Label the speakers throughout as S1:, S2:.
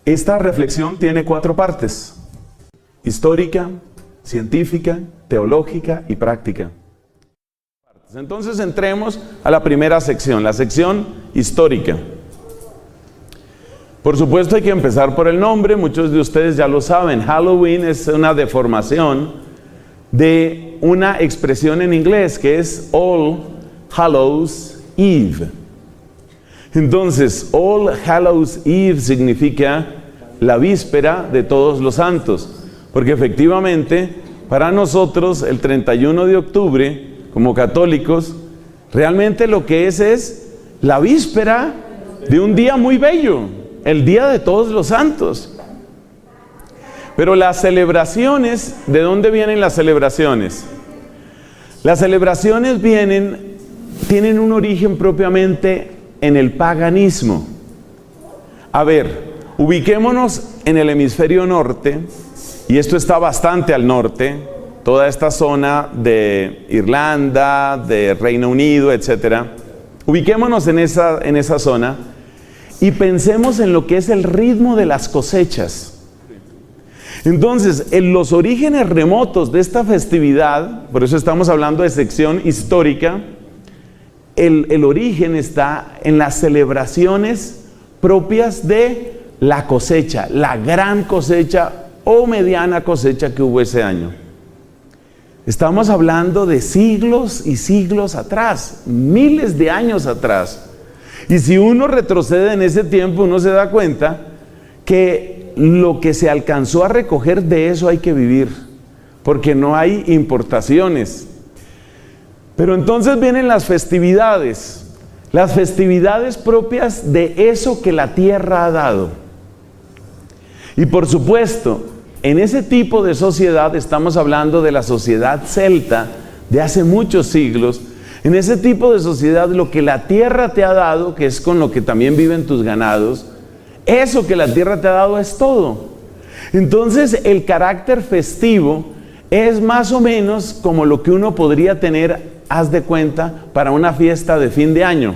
S1: Esta reflexión tiene 4 partes: histórica, científica, teológica y práctica. Entonces entremos a la primera sección, la sección histórica. Por supuesto hay que empezar por el nombre, muchos de ustedes ya lo saben. Halloween es una deformación de una expresión en inglés que es All Hallows Eve. Entonces, All Hallows Eve significa la víspera de todos los santos, porque efectivamente para nosotros el 31 de octubre, como católicos, realmente lo que es la víspera de un día muy bello, el Día de Todos los Santos. Pero las celebraciones, ¿de dónde vienen las celebraciones? Las celebraciones tienen un origen propiamente en el paganismo. A ver, ubiquémonos en el hemisferio norte, y esto está bastante al norte, toda esta zona de Irlanda, de Reino Unido, etc. Ubiquémonos en esa zona y pensemos en lo que es el ritmo de las cosechas. Entonces, en los orígenes remotos de esta festividad, por eso estamos hablando de sección histórica, el origen está en las celebraciones propias de la cosecha, la gran cosecha o mediana cosecha que hubo ese año. Estamos hablando de siglos y siglos atrás, miles de años atrás. Y si uno retrocede en ese tiempo, uno se da cuenta que lo que se alcanzó a recoger de eso hay que vivir, porque no hay importaciones. Pero entonces vienen las festividades propias de eso que la tierra ha dado. Y por supuesto, en ese tipo de sociedad, estamos hablando de la sociedad celta de hace muchos siglos. En ese tipo de sociedad, lo que la tierra te ha dado, que es con lo que también viven tus ganados, eso que la tierra te ha dado es todo. Entonces, el carácter festivo es más o menos como lo que uno podría tener, haz de cuenta, para una fiesta de fin de año.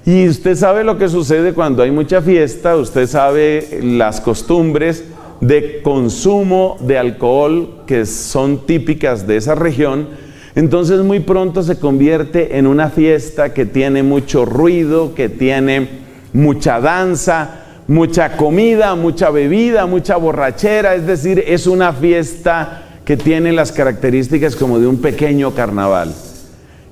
S1: Y usted sabe lo que sucede cuando hay mucha fiesta, usted sabe las costumbres de consumo de alcohol que son típicas de esa región. Entonces muy pronto se convierte en una fiesta que tiene mucho ruido, que tiene mucha danza, mucha comida, mucha bebida, mucha borrachera. Es decir, es una fiesta que tiene las características como de un pequeño carnaval.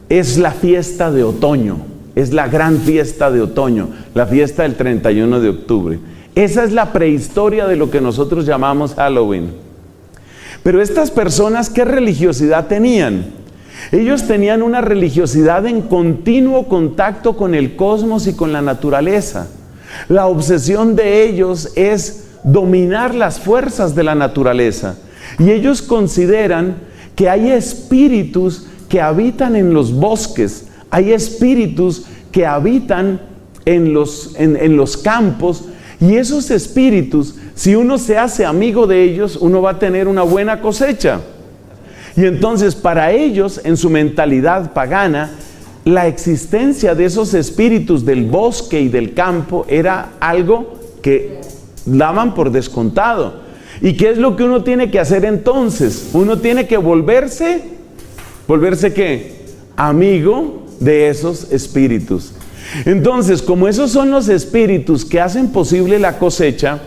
S1: Es la fiesta de otoño, es la gran fiesta de otoño, la fiesta del 31 de octubre. Esa es la prehistoria de lo que nosotros llamamos Halloween. Pero estas personas, ¿qué religiosidad tenían? Ellos tenían una religiosidad en continuo contacto con el cosmos y con la naturaleza. La obsesión de ellos es dominar las fuerzas de la naturaleza. Y ellos consideran que hay espíritus que habitan en los bosques, hay espíritus que habitan en los campos. Y esos espíritus, si uno se hace amigo de ellos, uno va a tener una buena cosecha. Y entonces para ellos, en su mentalidad pagana, la existencia de esos espíritus del bosque y del campo era algo que daban por descontado. ¿Y qué es lo que uno tiene que hacer entonces? Uno tiene que ¿volverse qué? Amigo de esos espíritus. Entonces, como esos son los espíritus que hacen posible la cosecha,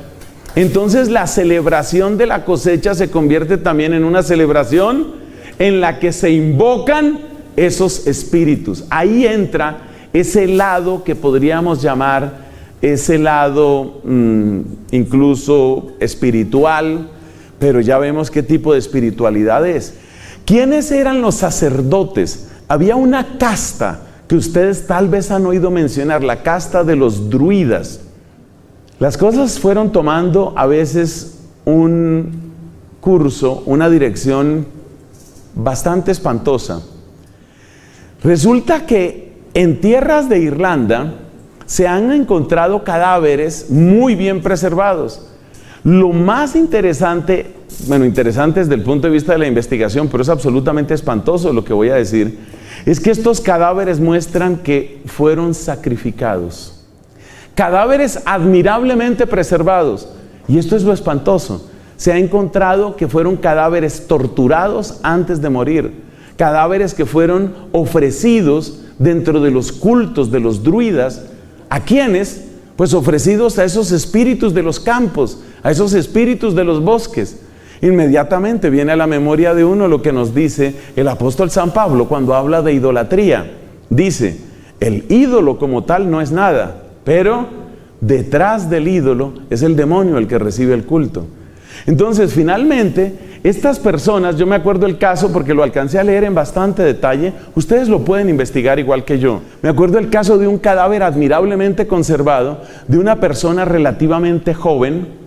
S1: entonces la celebración de la cosecha se convierte también en una celebración en la que se invocan esos espíritus. Ahí entra ese lado que podríamos llamar ese lado incluso espiritual, pero ya vemos qué tipo de espiritualidad es. ¿Quiénes eran los sacerdotes? Había una casta que ustedes tal vez han oído mencionar, la casta de los druidas. Las cosas fueron tomando a veces un curso, una dirección bastante espantosa. Resulta que en tierras de Irlanda se han encontrado cadáveres muy bien preservados. Lo más interesante, interesante desde el punto de vista de la investigación, pero es absolutamente espantoso lo que voy a decir, es que estos cadáveres muestran que fueron sacrificados. Cadáveres admirablemente preservados, Y esto es lo espantoso. Se ha encontrado que fueron cadáveres torturados antes de morir, cadáveres que fueron ofrecidos dentro de los cultos de los druidas. ¿A quiénes? Pues ofrecidos a esos espíritus de los campos, a esos espíritus de los bosques. Inmediatamente viene a la memoria de uno lo que nos dice el apóstol San Pablo cuando habla de idolatría. Dice, el ídolo como tal no es nada, pero detrás del ídolo es el demonio el que recibe el culto. Entonces, finalmente, estas personas, yo me acuerdo el caso porque lo alcancé a leer en bastante detalle, ustedes lo pueden investigar igual que yo. Me acuerdo el caso de un cadáver admirablemente conservado, de una persona relativamente joven,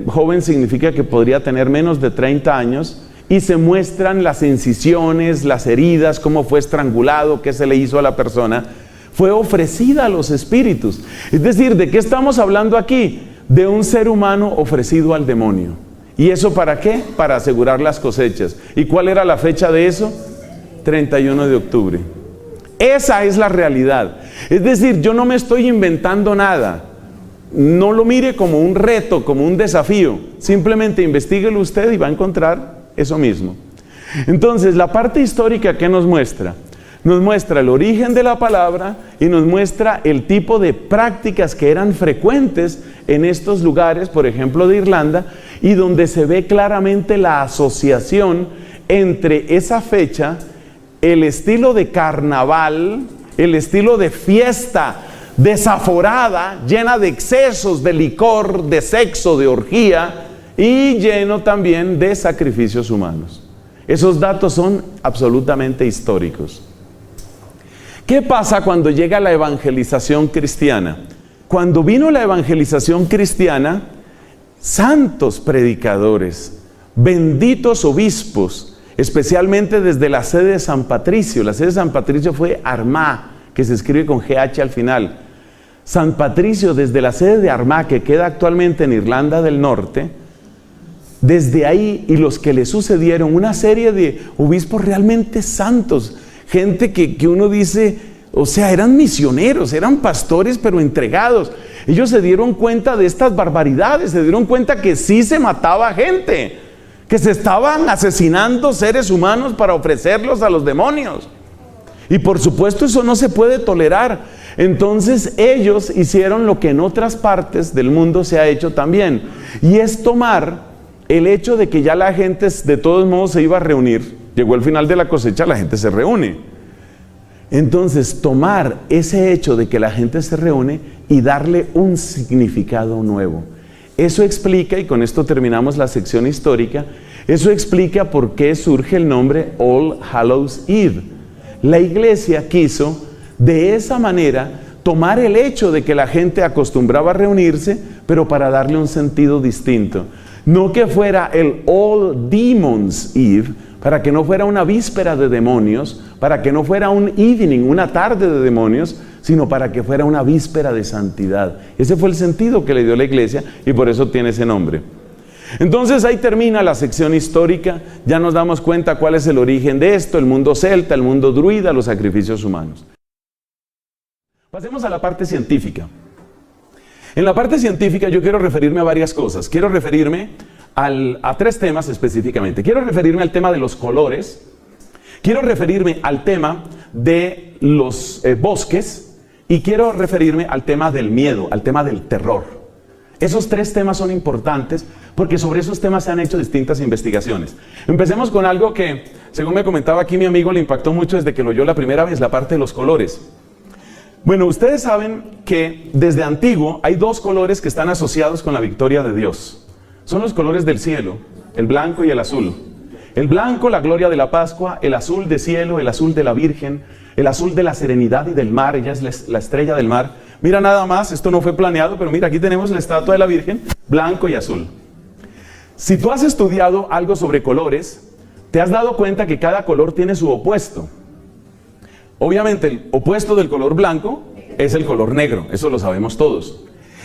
S1: joven significa que podría tener menos de 30 años, y se muestran las incisiones, las heridas, cómo fue estrangulado, qué se le hizo a la persona. Fue ofrecida a los espíritus. Es decir, ¿de qué estamos hablando aquí? De un ser humano ofrecido al demonio. ¿Y eso para qué? Para asegurar las cosechas. ¿Y cuál era la fecha de eso? 31 de octubre. Esa es la realidad. Es decir, yo no me estoy inventando nada. No lo mire como un reto, como un desafío. Simplemente investíguelo usted y va a encontrar eso mismo. Entonces, la parte histórica, ¿qué nos muestra? Nos muestra el origen de la palabra y nos muestra el tipo de prácticas que eran frecuentes en estos lugares, por ejemplo de Irlanda, y donde se ve claramente la asociación entre esa fecha, el estilo de carnaval, el estilo de fiesta desaforada, llena de excesos, de licor, de sexo, de orgía, y lleno también de sacrificios humanos. Esos datos son absolutamente históricos. ¿Qué pasa cuando llega la evangelización cristiana? Cuando vino la evangelización cristiana, santos predicadores, benditos obispos, especialmente desde la sede de San Patricio. La sede de San Patricio fue Armagh, que se escribe con GH al final. San Patricio, desde la sede de Armagh, que queda actualmente en Irlanda del Norte, desde ahí y los que le sucedieron, una serie de obispos realmente santos, gente que uno dice, o sea, eran misioneros, eran pastores, pero entregados. Ellos se dieron cuenta de estas barbaridades, se dieron cuenta que sí se mataba gente, que se estaban asesinando seres humanos para ofrecerlos a los demonios. Y por supuesto eso no se puede tolerar. Entonces ellos hicieron lo que en otras partes del mundo se ha hecho también, y es tomar el hecho de que ya la gente de todos modos se iba a reunir. Llegó el final de la cosecha, la gente se reúne. Entonces, tomar ese hecho de que la gente se reúne y darle un significado nuevo. Eso explica, y con esto terminamos la sección histórica, eso explica por qué surge el nombre All Hallows Eve. La iglesia quiso, de esa manera, tomar el hecho de que la gente acostumbraba a reunirse, pero para darle un sentido distinto. No que fuera el All Demons Eve, para que no fuera una víspera de demonios, para que no fuera un evening, una tarde de demonios, sino para que fuera una víspera de santidad. Ese fue el sentido que le dio la iglesia y por eso tiene ese nombre. Entonces ahí termina la sección histórica, ya nos damos cuenta cuál es el origen de esto, el mundo celta, el mundo druida, los sacrificios humanos. Pasemos a la parte científica. En la parte científica yo quiero referirme a varias cosas. Quiero referirme a tres temas específicamente. Quiero referirme al tema de los colores. Quiero referirme al tema de los bosques. Y quiero referirme al tema del miedo, al tema del terror. Esos tres temas son importantes porque sobre esos temas se han hecho distintas investigaciones. Empecemos con algo que, según me comentaba aquí mi amigo, le impactó mucho desde que lo oyó la primera vez, la parte de los colores. Bueno, ustedes saben que desde antiguo hay dos colores que están asociados con la victoria de Dios. Son los colores del cielo, el blanco y el azul. El blanco, la gloria de la Pascua; el azul de cielo, el azul de la Virgen; el azul de la serenidad y del mar, ella es la estrella del mar. Mira nada más, esto no fue planeado, pero mira, aquí tenemos la estatua de la Virgen, blanco y azul. Si tú has estudiado algo sobre colores, te has dado cuenta que cada color tiene su opuesto. Obviamente el opuesto del color blanco es el color negro, eso lo sabemos todos.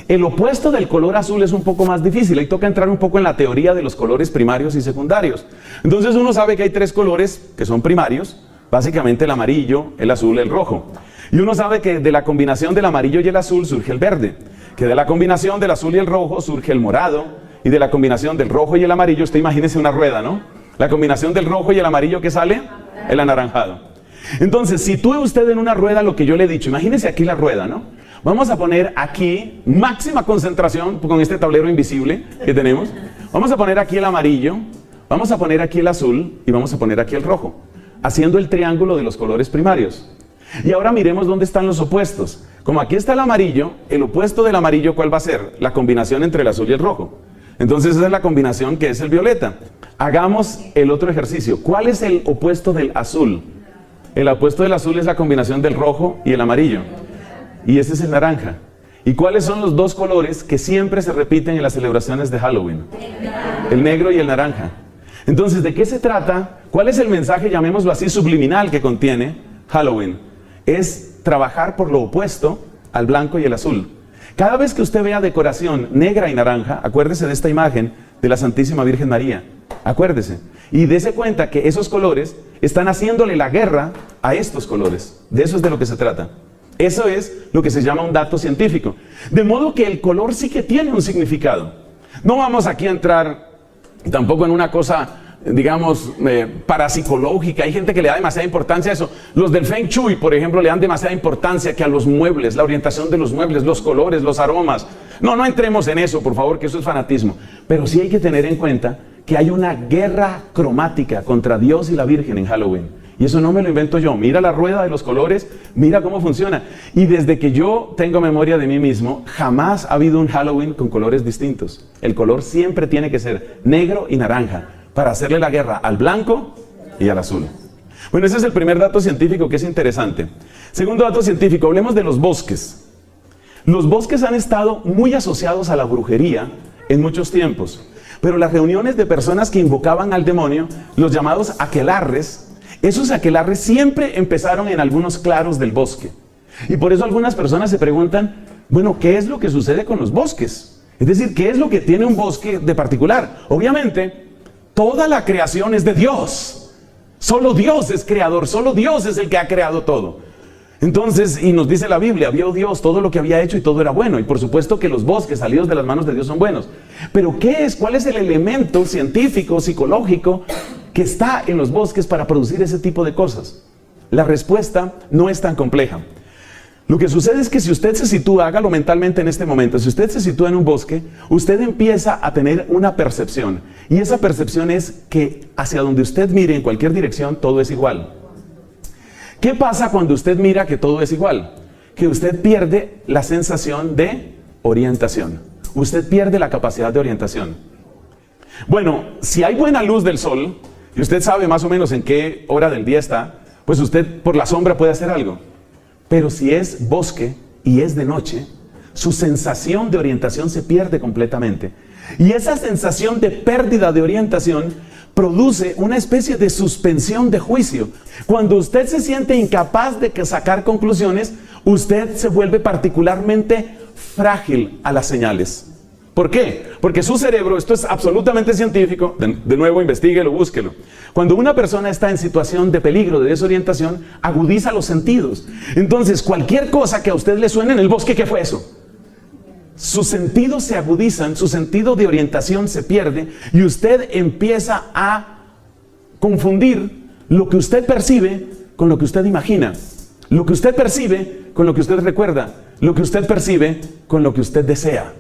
S1: El opuesto del color azul es un poco más difícil, ahí toca entrar un poco en la teoría de los colores primarios y secundarios. Entonces uno sabe que hay tres colores que son primarios, básicamente el amarillo, el azul, el rojo. Y uno sabe que de la combinación del amarillo y el azul surge el verde. que de la combinación del azul y el rojo surge el morado, y de la combinación del rojo y el amarillo, usted imagínese una rueda, ¿no? La combinación del rojo y el amarillo, ¿qué sale? El anaranjado. Entonces, sitúe usted en una rueda lo que yo le he dicho. Imagínese aquí la rueda, ¿no? Vamos a poner aquí máxima concentración con este tablero invisible que tenemos. Vamos a poner aquí el amarillo, vamos a poner aquí el azul y vamos a poner aquí el rojo, haciendo el triángulo de los colores primarios. Y ahora miremos dónde están los opuestos. Como aquí está el amarillo, el opuesto del amarillo, ¿cuál va a ser? La combinación entre el azul y el rojo. Entonces esa es la combinación que es el violeta. Hagamos el otro ejercicio. ¿Cuál es el opuesto del azul? El opuesto del azul es la combinación del rojo y el amarillo. Y este es el naranja. ¿Y cuáles son los dos colores que siempre se repiten en las celebraciones de Halloween? El negro y el naranja. Entonces, ¿de qué se trata? ¿Cuál es el mensaje, llamémoslo así, subliminal que contiene Halloween? Es trabajar por lo opuesto al blanco y el azul. Cada vez que usted vea decoración negra y naranja, acuérdese de esta imagen de la Santísima Virgen María. Acuérdese. Y dése cuenta que esos colores están haciéndole la guerra a estos colores. De eso es de lo que se trata. Eso es lo que se llama un dato científico. De modo que el color sí que tiene un significado. No vamos aquí a entrar tampoco en una cosa, digamos, parapsicológica. Hay gente que le da demasiada importancia a eso. Los del Feng Shui, por ejemplo, le dan demasiada importancia que a los muebles, la orientación de los muebles, los colores, los aromas. No entremos en eso, por favor, que eso es fanatismo. Pero sí hay que tener en cuenta que hay una guerra cromática contra Dios y la Virgen en Halloween. Y eso no me lo invento yo. Mira la rueda de los colores, mira cómo funciona. Y desde que yo tengo memoria de mí mismo, jamás ha habido un Halloween con colores distintos. El color siempre tiene que ser negro y naranja, para hacerle la guerra al blanco y al azul. Bueno, ese es el primer dato científico que es interesante. Segundo dato científico, hablemos de los bosques. Los bosques han estado muy asociados a la brujería en muchos tiempos. Pero las reuniones de personas que invocaban al demonio, los llamados aquelarres, esos aquelarres siempre empezaron en algunos claros del bosque. Y por eso algunas personas se preguntan, bueno, ¿qué es lo que sucede con los bosques? Es decir, ¿qué es lo que tiene un bosque de particular? Obviamente, toda la creación es de Dios. Solo Dios es creador, solo Dios es el que ha creado todo. Entonces, y nos dice la Biblia, vio Dios todo lo que había hecho y todo era bueno. Y por supuesto que los bosques salidos de las manos de Dios son buenos. Pero ¿qué es? ¿Cuál es el elemento científico, psicológico que está en los bosques para producir ese tipo de cosas? La respuesta no es tan compleja. Lo que sucede es que si usted se sitúa, hágalo mentalmente en este momento, si usted se sitúa en un bosque, usted empieza a tener una percepción. Y esa percepción es que hacia donde usted mire, en cualquier dirección, todo es igual. ¿Qué pasa cuando usted mira que todo es igual? Que usted pierde la sensación de orientación. Usted pierde la capacidad de orientación. Bueno, si hay buena luz del sol, y usted sabe más o menos en qué hora del día está, pues usted por la sombra puede hacer algo. Pero si es bosque y es de noche, su sensación de orientación se pierde completamente. Y esa sensación de pérdida de orientación produce una especie de suspensión de juicio. Cuando usted se siente incapaz de sacar conclusiones, usted se vuelve particularmente frágil a las señales. ¿Por qué? Porque su cerebro, esto es absolutamente científico, de nuevo investíguelo, búsquelo. Cuando una persona está en situación de peligro, de desorientación, agudiza los sentidos. Entonces, cualquier cosa que a usted le suene en el bosque, ¿qué fue eso? Sus sentidos se agudizan, su sentido de orientación se pierde y usted empieza a confundir lo que usted percibe con lo que usted imagina. Lo que usted percibe con lo que usted recuerda. Lo que usted percibe con lo que usted desea.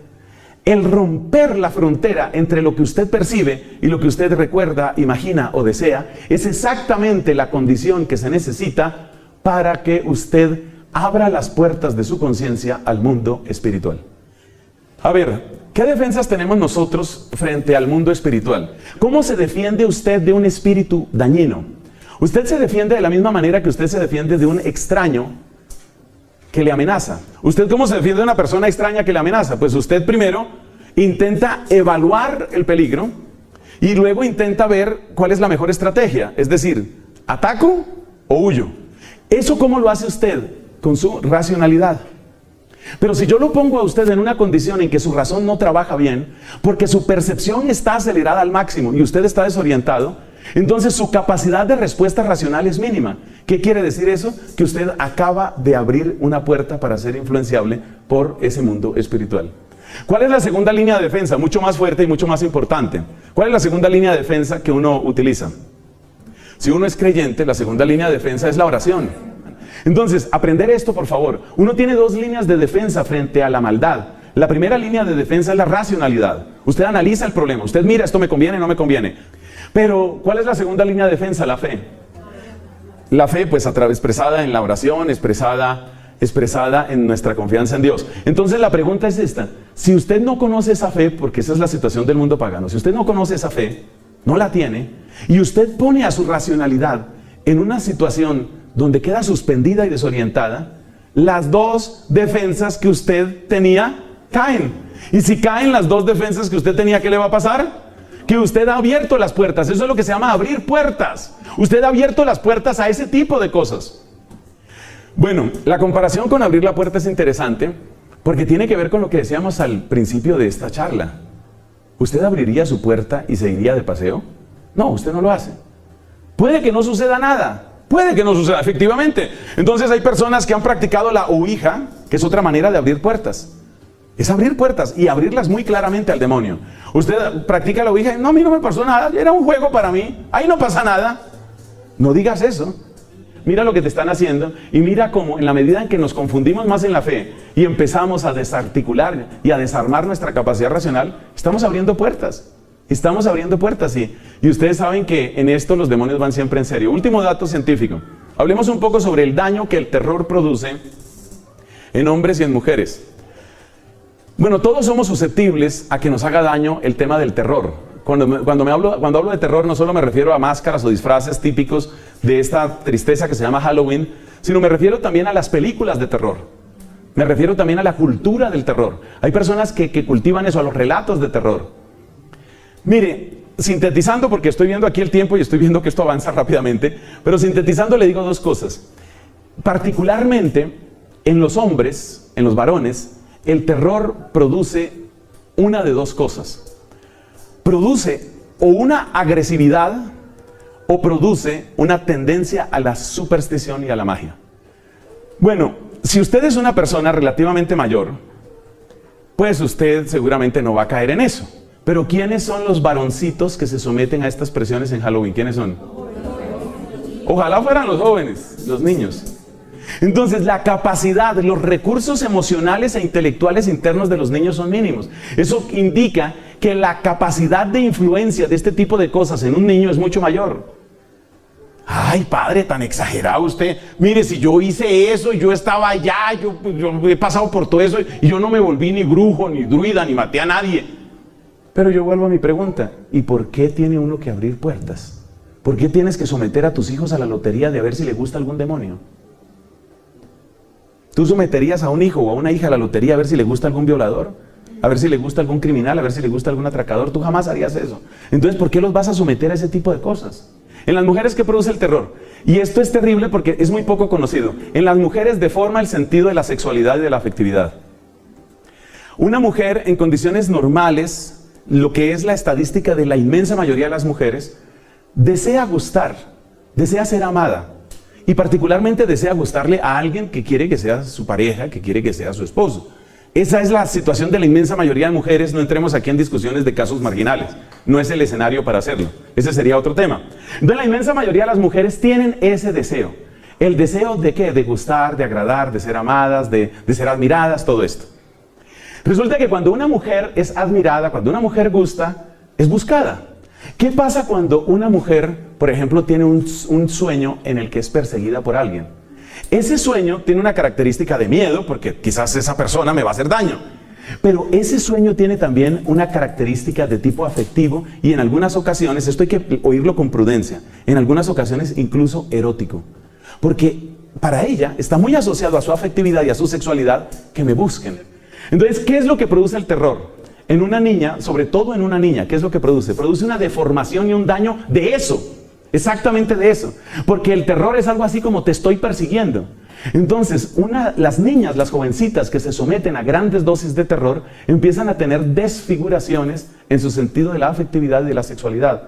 S1: El romper la frontera entre lo que usted percibe y lo que usted recuerda, imagina o desea es exactamente la condición que se necesita para que usted abra las puertas de su conciencia al mundo espiritual. A ver, ¿qué defensas tenemos nosotros frente al mundo espiritual? ¿Cómo se defiende usted de un espíritu dañino? Usted se defiende de la misma manera que usted se defiende de un extraño que le amenaza. ¿Usted cómo se defiende de una persona extraña que le amenaza? Pues usted primero intenta evaluar el peligro y luego intenta ver cuál es la mejor estrategia. Es decir, ¿ataco o huyo? ¿Eso cómo lo hace usted? Con su racionalidad. Pero si yo lo pongo a usted en una condición en que su razón no trabaja bien, porque su percepción está acelerada al máximo y usted está desorientado, Entonces su capacidad de respuesta racional es mínima. ¿Qué quiere decir eso? Que usted acaba de abrir una puerta para ser influenciable por ese mundo espiritual. ¿Cuál es la segunda línea de defensa? Mucho más fuerte y mucho más importante. ¿Cuál es la segunda línea de defensa que uno utiliza? Si uno es creyente, la segunda línea de defensa es la oración. Entonces, aprender esto, por favor. Uno tiene dos líneas de defensa frente a la maldad. La primera línea de defensa es la racionalidad. Usted analiza el problema. Usted mira, esto me conviene, no me conviene. Pero, ¿cuál es la segunda línea de defensa? La fe. La fe, pues, expresada en la oración, expresada en nuestra confianza en Dios. Entonces, la pregunta es esta. Si usted no conoce esa fe, porque esa es la situación del mundo pagano, si usted no conoce esa fe, no la tiene, y usted pone a su racionalidad en una situación donde queda suspendida y desorientada, las dos defensas que usted tenía caen. Y si caen las dos defensas que usted tenía, ¿qué le va a pasar? Que usted ha abierto las puertas. Eso es lo que se llama abrir puertas. Usted ha abierto las puertas a ese tipo de cosas. Bueno, la comparación con abrir la puerta es interesante porque tiene que ver con lo que decíamos al principio de esta charla. ¿Usted abriría su puerta y se iría de paseo? No, usted no lo hace. Puede que no suceda nada. Puede que no suceda, efectivamente. Entonces hay personas que han practicado la ouija, que es otra manera de abrir puertas. Es abrir puertas y abrirlas muy claramente al demonio. Usted practica la ouija y no, a mí no me pasó nada, era un juego para mí, ahí no pasa nada. No digas eso. Mira lo que te están haciendo y mira cómo en la medida en que nos confundimos más en la fe y empezamos a desarticular y a desarmar nuestra capacidad racional, estamos abriendo puertas. Estamos abriendo puertas y ustedes saben que en esto los demonios van siempre en serio. Último dato científico. Hablemos un poco sobre el daño que el terror produce en hombres y en mujeres. Bueno, todos somos susceptibles a que nos haga daño el tema del terror. Cuando hablo de terror no solo me refiero a máscaras o disfraces típicos de esta tristeza que se llama Halloween, sino me refiero también a las películas de terror. Me refiero también a la cultura del terror. Hay personas que cultivan eso, a los relatos de terror. Mire, sintetizando, porque estoy viendo aquí el tiempo y estoy viendo que esto avanza rápidamente, pero sintetizando le digo dos cosas. Particularmente en los hombres, en los varones, el terror produce una de dos cosas. Produce o una agresividad o produce una tendencia a la superstición y a la magia. Bueno, si usted es una persona relativamente mayor, pues usted seguramente no va a caer en eso. Pero ¿quiénes son los varoncitos que se someten a estas presiones en Halloween? ¿Quiénes son? Ojalá fueran los jóvenes, los niños. Entonces la capacidad, los recursos emocionales e intelectuales internos de los niños son mínimos. Eso indica que la capacidad de influencia de este tipo de cosas en un niño es mucho mayor. Ay, padre, tan exagerado usted. Mire, si yo hice eso y yo estaba allá, yo he pasado por todo eso y yo no me volví ni brujo, ni druida, ni maté a nadie. Pero yo vuelvo a mi pregunta, ¿y por qué tiene uno que abrir puertas? ¿Por qué tienes que someter a tus hijos a la lotería de a ver si le gusta algún demonio? ¿Tú someterías a un hijo o a una hija a la lotería a ver si le gusta algún violador? A ver si le gusta algún criminal, a ver si le gusta algún atracador. Tú jamás harías eso. Entonces, ¿por qué los vas a someter a ese tipo de cosas? En las mujeres, ¿qué produce el terror? Y esto es terrible porque es muy poco conocido. En las mujeres deforma el sentido de la sexualidad y de la afectividad. Una mujer en condiciones normales, lo que es la estadística de la inmensa mayoría de las mujeres, desea gustar, desea ser amada. Y particularmente desea gustarle a alguien que quiere que sea su pareja, que quiere que sea su esposo. Esa es la situación de la inmensa mayoría de mujeres. No entremos aquí en discusiones de casos marginales. No es el escenario para hacerlo. Ese sería otro tema. Entonces la inmensa mayoría de las mujeres tienen ese deseo. ¿El deseo de qué? De gustar, de agradar, de ser amadas, de ser admiradas, todo esto. Resulta que cuando una mujer es admirada, cuando una mujer gusta, es buscada. ¿Qué pasa cuando una mujer, por ejemplo, tiene un sueño en el que es perseguida por alguien? Ese sueño tiene una característica de miedo, porque quizás esa persona me va a hacer daño. Pero ese sueño tiene también una característica de tipo afectivo y en algunas ocasiones, esto hay que oírlo con prudencia, en algunas ocasiones incluso erótico. Porque para ella está muy asociado a su afectividad y a su sexualidad que me busquen. Entonces, ¿qué es lo que produce el terror? En una niña, sobre todo en una niña, ¿qué es lo que produce? Produce una deformación y un daño de eso, exactamente de eso. Porque el terror es algo así como te estoy persiguiendo. Entonces, las niñas, las jovencitas que se someten a grandes dosis de terror, empiezan a tener desfiguraciones en su sentido de la afectividad y de la sexualidad.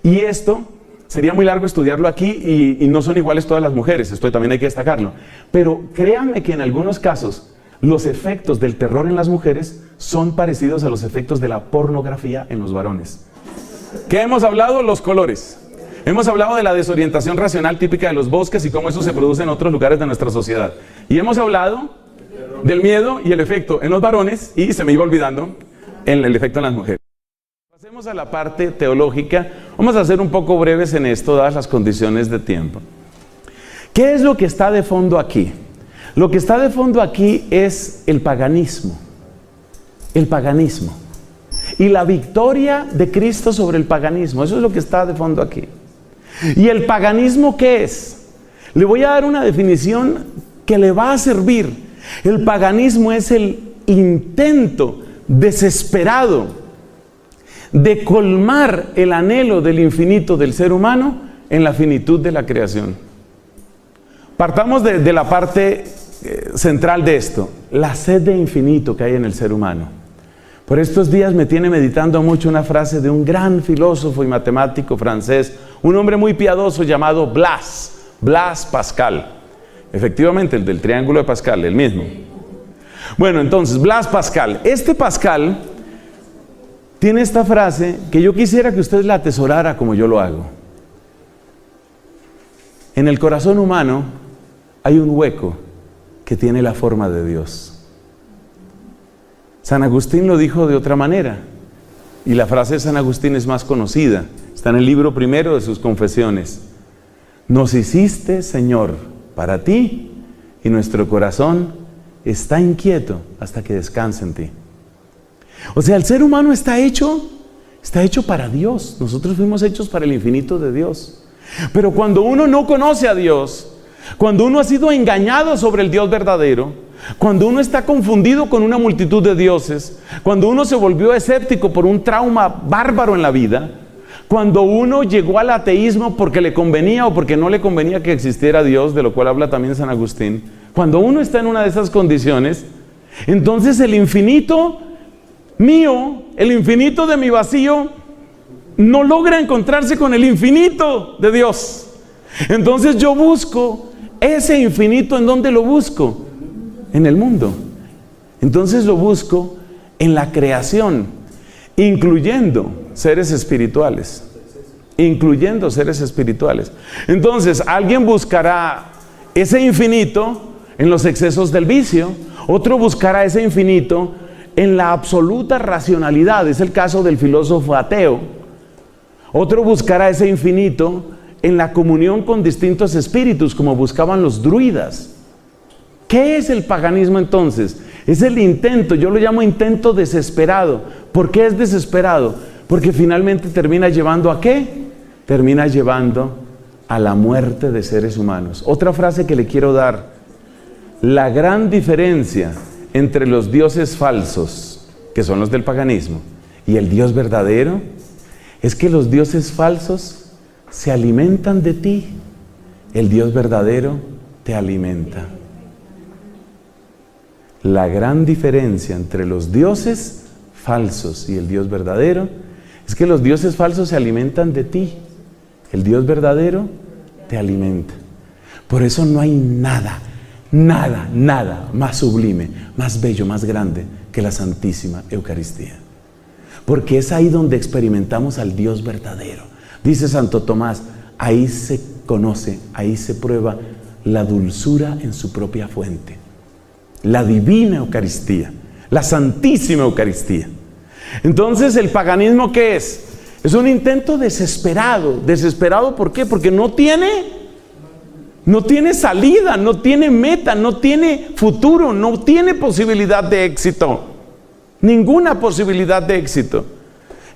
S1: Y esto sería muy largo estudiarlo aquí y no son iguales todas las mujeres, esto también hay que destacarlo. Pero créanme que en algunos casos los efectos del terror en las mujeres son parecidos a los efectos de la pornografía en los varones. ¿Qué hemos hablado? Los colores. Hemos hablado de la desorientación racional típica de los bosques y cómo eso se produce en otros lugares de nuestra sociedad. Y hemos hablado del miedo y el efecto en los varones, y se me iba olvidando, en el efecto en las mujeres. Pasemos a la parte teológica. Vamos a ser un poco breves en esto, dadas las condiciones de tiempo. ¿Qué es lo que está de fondo aquí? Lo que está de fondo aquí es el paganismo. El paganismo. Y la victoria de Cristo sobre el paganismo. Eso es lo que está de fondo aquí. ¿Y el paganismo qué es? Le voy a dar una definición que le va a servir. El paganismo es el intento desesperado de colmar el anhelo del infinito del ser humano en la finitud de la creación. Partamos de la parte central de esto, la sed de infinito que hay en el ser humano. Por estos días me tiene meditando mucho una frase de un gran filósofo y matemático francés, un hombre muy piadoso llamado Blaise Pascal. Efectivamente, el del triángulo de Pascal, el mismo. Bueno, entonces, Blaise Pascal. Este Pascal tiene esta frase que yo quisiera que usted la atesorara como yo lo hago. En el corazón humano hay un hueco que tiene la forma de Dios. San Agustín lo dijo de otra manera, y la frase de San Agustín es más conocida, está en el libro primero de sus Confesiones. Nos hiciste, Señor, para ti, y nuestro corazón está inquieto hasta que descanse en ti. O sea, el ser humano está hecho para Dios. Nosotros fuimos hechos para el infinito de Dios. Pero cuando uno no conoce a Dios, cuando uno ha sido engañado sobre el Dios verdadero, cuando uno está confundido con una multitud de dioses, cuando uno se volvió escéptico por un trauma bárbaro en la vida, cuando uno llegó al ateísmo porque le convenía o porque no le convenía que existiera Dios, de lo cual habla también San Agustín, cuando uno está en una de esas condiciones, entonces el infinito mío, el infinito de mi vacío, no logra encontrarse con el infinito de Dios. Entonces yo busco ese infinito. ¿En dónde lo busco? En el mundo. Entonces lo busco en la creación, incluyendo seres espirituales. Incluyendo seres espirituales. Entonces alguien buscará ese infinito en los excesos del vicio, otro buscará ese infinito en la absoluta racionalidad, es el caso del filósofo ateo. Otro buscará ese infinito en la comunión con distintos espíritus, como buscaban los druidas. ¿Qué es el paganismo entonces? Es el intento, yo lo llamo intento desesperado. ¿Por qué es desesperado? Porque finalmente termina llevando ¿a qué? Termina llevando a la muerte de seres humanos. Otra frase que le quiero dar: la gran diferencia entre los dioses falsos, que son los del paganismo, y el Dios verdadero, es que los dioses falsos se alimentan de ti, el Dios verdadero te alimenta. La gran diferencia entre los dioses falsos y el Dios verdadero es que los dioses falsos se alimentan de ti, el Dios verdadero te alimenta. Por eso no hay nada más sublime, más bello, más grande que la Santísima Eucaristía. Porque es ahí donde experimentamos al Dios verdadero. Dice Santo Tomás, ahí se conoce, ahí se prueba la dulzura en su propia fuente. La divina Eucaristía, la Santísima Eucaristía. Entonces, ¿el paganismo qué es? Es un intento desesperado. ¿Desesperado por qué? Porque no tiene salida, no tiene meta, no tiene futuro, no tiene posibilidad de éxito. Ninguna posibilidad de éxito.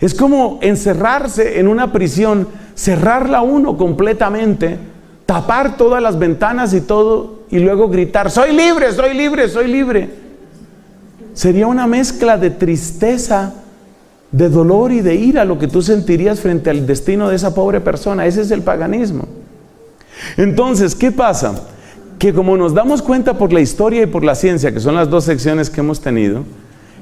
S1: Es como encerrarse en una prisión, cerrarla uno completamente, tapar todas las ventanas y todo, y luego gritar, soy libre, soy libre, soy libre. Sería una mezcla de tristeza, de dolor y de ira lo que tú sentirías frente al destino de esa pobre persona. Ese es el paganismo. Entonces, ¿qué pasa? Que como nos damos cuenta por la historia y por la ciencia, que son las dos secciones que hemos tenido,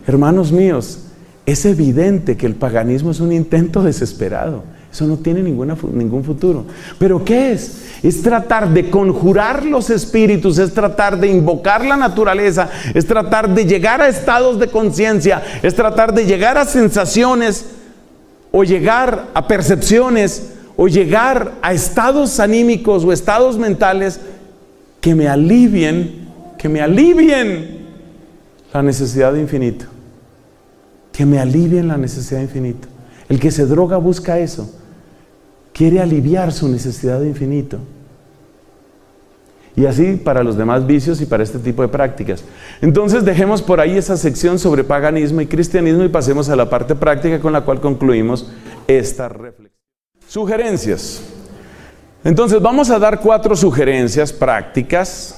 S1: hermanos míos, es evidente que el paganismo es un intento desesperado, eso no tiene ningún futuro. ¿Pero qué es? Es tratar de conjurar los espíritus, es tratar de invocar la naturaleza, es tratar de llegar a estados de conciencia, es tratar de llegar a sensaciones, o llegar a percepciones, o llegar a estados anímicos o estados mentales que me alivien la necesidad de infinito. Que me alivien la necesidad de infinito. El que se droga busca eso. Quiere aliviar su necesidad de infinito. Y así para los demás vicios y para este tipo de prácticas. Entonces dejemos por ahí esa sección sobre paganismo y cristianismo y pasemos a la parte práctica con la cual concluimos esta reflexión. Sugerencias. Entonces vamos a dar 4 sugerencias prácticas.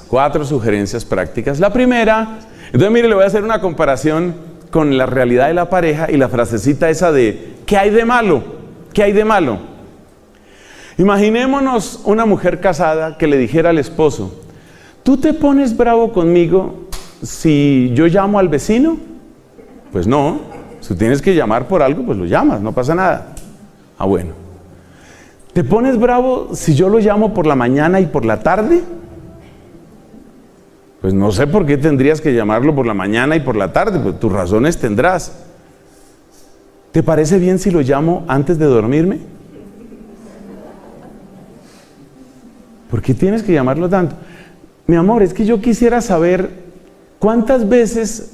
S1: La primera, entonces mire, le voy a hacer una comparación con la realidad de la pareja y la frasecita esa de ¿qué hay de malo? ¿Qué hay de malo? Imaginémonos una mujer casada que le dijera al esposo: ¿tú te pones bravo conmigo si yo llamo al vecino? Pues no, si tienes que llamar por algo, pues lo llamas, no pasa nada. Ah, bueno. ¿Te pones bravo si yo lo llamo por la mañana y por la tarde? Pues no sé por qué tendrías que llamarlo por la mañana y por la tarde, pues tus razones tendrás. ¿Te parece bien si lo llamo antes de dormirme? ¿Por qué tienes que llamarlo tanto? Mi amor, es que yo quisiera saber cuántas veces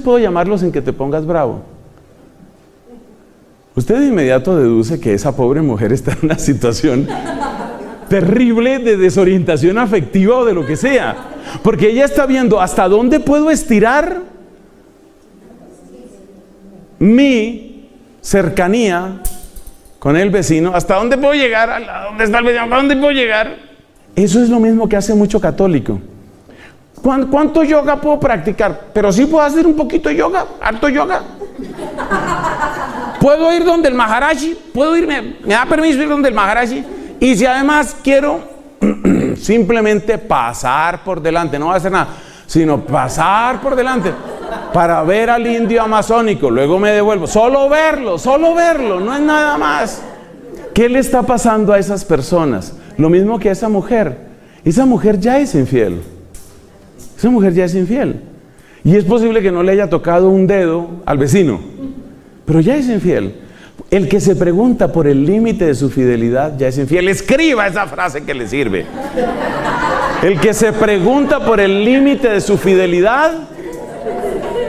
S1: puedo llamarlo sin que te pongas bravo. Usted de inmediato deduce que esa pobre mujer está en una situación terrible de desorientación afectiva o de lo que sea, porque ella está viendo hasta dónde puedo estirar mi cercanía con el vecino, hasta dónde puedo llegar, a dónde está el vecino, ¿a dónde puedo llegar? Eso es lo mismo que hace mucho católico. ¿Cuánto yoga puedo practicar? Pero sí puedo hacer un poquito de yoga, harto yoga. ¿Puedo ir donde el Maharaji? ¿Puedo irme? ¿Me da permiso ir donde el Maharaji? Y si además quiero simplemente pasar por delante, no voy a hacer nada, sino pasar por delante para ver al indio amazónico, luego me devuelvo, solo verlo, no es nada más. ¿Qué le está pasando a esas personas? Lo mismo que a esa mujer. Esa mujer ya es infiel. Y es posible que no le haya tocado un dedo al vecino, pero ya es infiel. El que se pregunta por el límite de su fidelidad ya es infiel. Escriba esa frase que le sirve. El que se pregunta por el límite de su fidelidad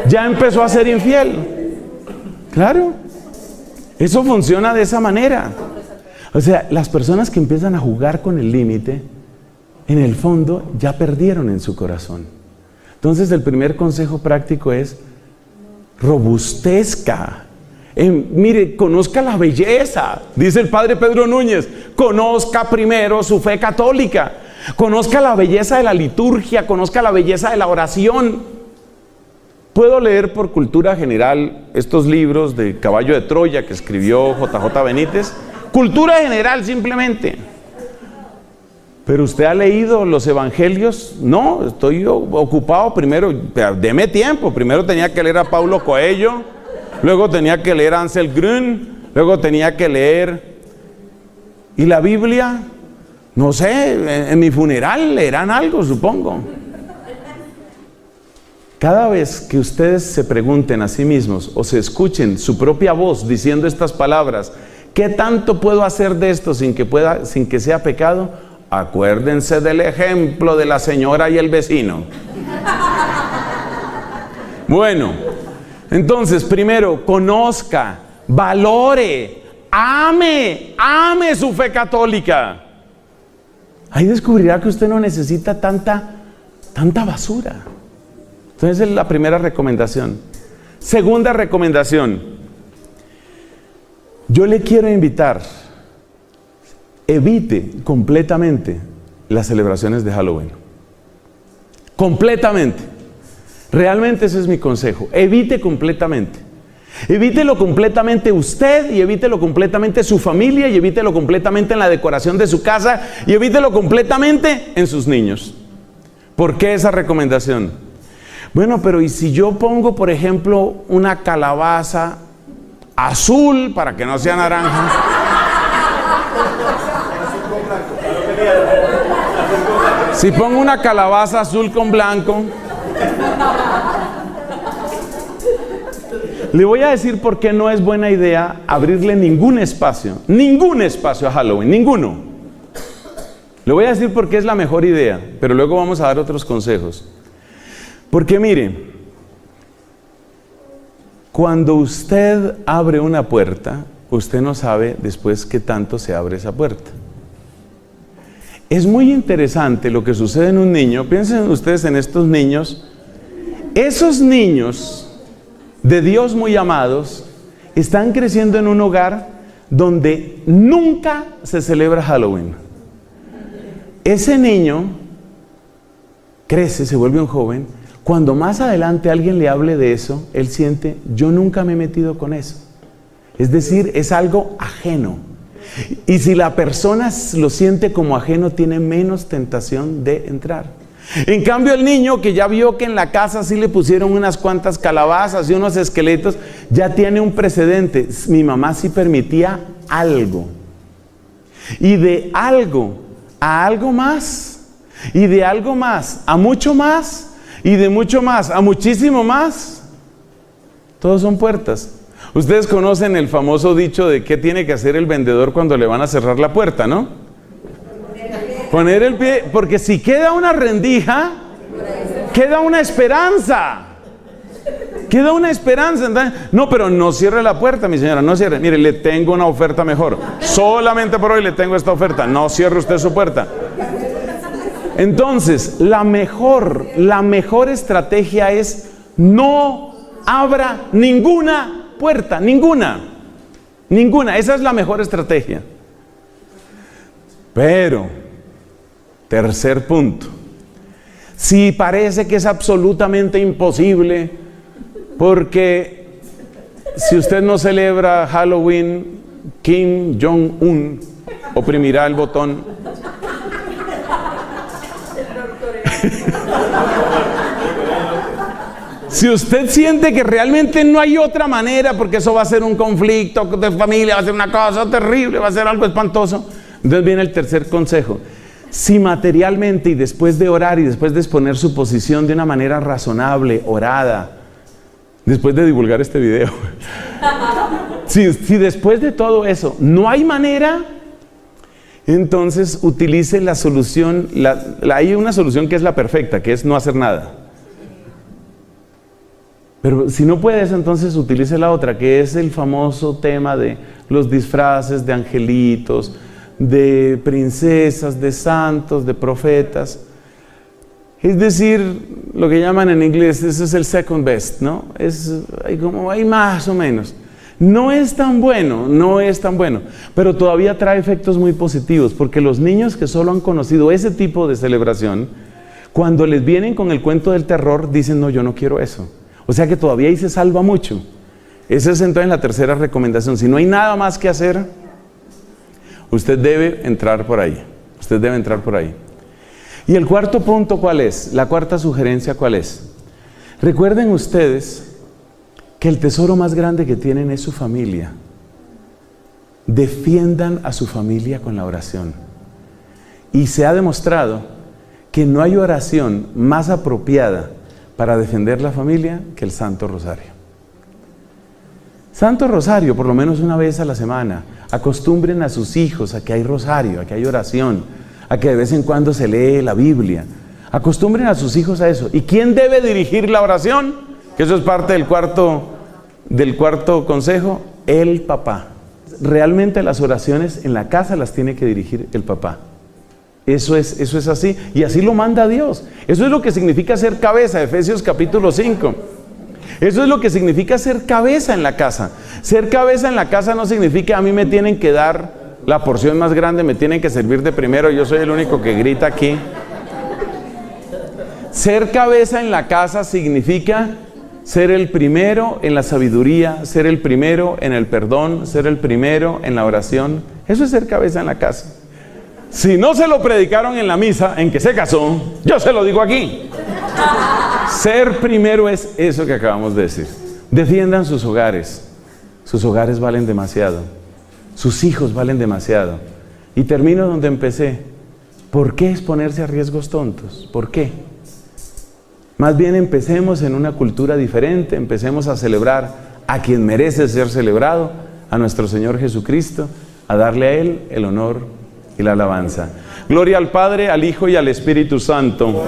S1: ya empezó a ser infiel. Claro, eso funciona de esa manera. O sea, las personas que empiezan a jugar con el límite, en el fondo ya perdieron en su corazón. Entonces el primer consejo práctico es: robustezca. Mire, conozca la belleza, dice el padre Pedro Núñez, conozca primero su fe católica, conozca la belleza de la liturgia, conozca la belleza de la oración. Puedo leer por cultura general estos libros de Caballo de Troya que escribió JJ Benítez, cultura general simplemente. Pero usted ha leído los evangelios. No, estoy ocupado. Primero, deme tiempo, primero tenía que leer a Paulo Coelho, luego tenía que leer a Ansel Grün, luego tenía que leer, y la Biblia, no sé, en mi funeral leerán algo, supongo. Cada vez que ustedes se pregunten a sí mismos o se escuchen su propia voz diciendo estas palabras: ¿qué tanto puedo hacer de esto sin que sea pecado? Acuérdense del ejemplo de la señora y el vecino. Bueno, entonces primero, conozca, valore, ame su fe católica. Ahí descubrirá que usted no necesita tanta basura. Entonces es la primera recomendación. Segunda recomendación, yo le quiero invitar: evite completamente las celebraciones de Halloween. Completamente. Realmente ese es mi consejo. Evite completamente. Evítelo completamente usted, y evítelo completamente su familia, y evítelo completamente en la decoración de su casa, y evítelo completamente en sus niños. ¿Por qué esa recomendación? Bueno, pero ¿y si yo pongo, por ejemplo, una calabaza azul para que no sea naranja? Si pongo una calabaza azul con blanco, le voy a decir por qué no es buena idea abrirle ningún espacio a Halloween, ninguno. Le voy a decir por qué es la mejor idea, pero luego vamos a dar otros consejos. Porque mire, cuando usted abre una puerta, usted no sabe después qué tanto se abre esa puerta. Es muy interesante lo que sucede en un niño. Piensen ustedes en estos niños. Esos niños de Dios muy amados están creciendo en un hogar donde nunca se celebra Halloween. Ese niño crece, se vuelve un joven. Cuando más adelante alguien le hable de eso, él siente, yo nunca me he metido con eso. Es decir, es algo ajeno. Y si la persona lo siente como ajeno, tiene menos tentación de entrar. En cambio, el niño que ya vio que en la casa sí le pusieron unas cuantas calabazas y unos esqueletos, ya tiene un precedente. Mi mamá sí permitía algo. Y de algo a algo más. Y de algo más a mucho más. Y de mucho más a muchísimo más. Todos son puertas. Ustedes conocen el famoso dicho de qué tiene que hacer el vendedor cuando le van a cerrar la puerta, ¿no? Poner el pie, porque si queda una rendija, queda una esperanza. Queda una esperanza. Entonces, no, pero no cierre la puerta, mi señora, no cierre. Mire, le tengo una oferta mejor. Solamente por hoy le tengo esta oferta. No cierre usted su puerta. Entonces, la mejor estrategia es no abra ninguna puerta, ninguna. Esa es la mejor estrategia. Pero, tercer punto, si parece que es absolutamente imposible, porque si usted no celebra Halloween, Kim Jong-un oprimirá el botón. Si usted siente que realmente no hay otra manera, porque eso va a ser un conflicto de familia, va a ser una cosa terrible, va a ser algo espantoso, entonces viene el tercer consejo. Si materialmente y después de orar y después de exponer su posición de una manera razonable, orada, después de divulgar este video, si después de todo eso no hay manera, entonces utilice la solución, hay una solución que es la perfecta, que es no hacer nada. Pero si no puede eso, entonces utilice la otra, que es el famoso tema de los disfraces de angelitos, de princesas, de santos, de profetas. Es decir, lo que llaman en inglés, eso es el second best, ¿no? Hay más o menos. No es tan bueno, pero todavía trae efectos muy positivos, porque los niños que solo han conocido ese tipo de celebración, cuando les vienen con el cuento del terror, dicen, no, yo no quiero eso. O sea que todavía ahí se salva mucho. Esa es entonces la tercera recomendación. Si no hay nada más que hacer, usted debe entrar por ahí. Y el cuarto punto, ¿cuál es? La cuarta sugerencia, ¿cuál es? Recuerden ustedes que el tesoro más grande que tienen es su familia. Defiendan a su familia con la oración. Y se ha demostrado que no hay oración más apropiada para defender la familia que el Santo Rosario. Santo Rosario, por lo menos una vez a la semana. Acostumbren a sus hijos a que hay rosario, a que hay oración, a que de vez en cuando se lee la Biblia. Acostumbren a sus hijos a eso. ¿Y quién debe dirigir la oración? Que eso es parte del cuarto consejo. El papá. Realmente las oraciones en la casa las tiene que dirigir el papá. Eso es así, y así lo manda Dios. Eso es lo que significa ser cabeza, Efesios capítulo 5. Eso es lo que significa ser cabeza en la casa. Ser cabeza en la casa no significa a mí me tienen que dar la porción más grande, me tienen que servir de primero, yo soy el único que grita aquí. Ser cabeza en la casa significa ser el primero en la sabiduría, ser el primero en el perdón, ser el primero en la oración. Eso es ser cabeza en la casa. Si no se lo predicaron en la misa en que se casó, yo se lo digo aquí. Ser primero es eso que acabamos de decir. Defiendan sus hogares. Sus hogares valen demasiado. Sus hijos valen demasiado. Y termino donde empecé. ¿Por qué exponerse a riesgos tontos? ¿Por qué? Más bien empecemos en una cultura diferente, empecemos a celebrar a quien merece ser celebrado, a nuestro Señor Jesucristo, a darle a Él el honor y la alabanza. Gloria al Padre, al Hijo y al Espíritu Santo.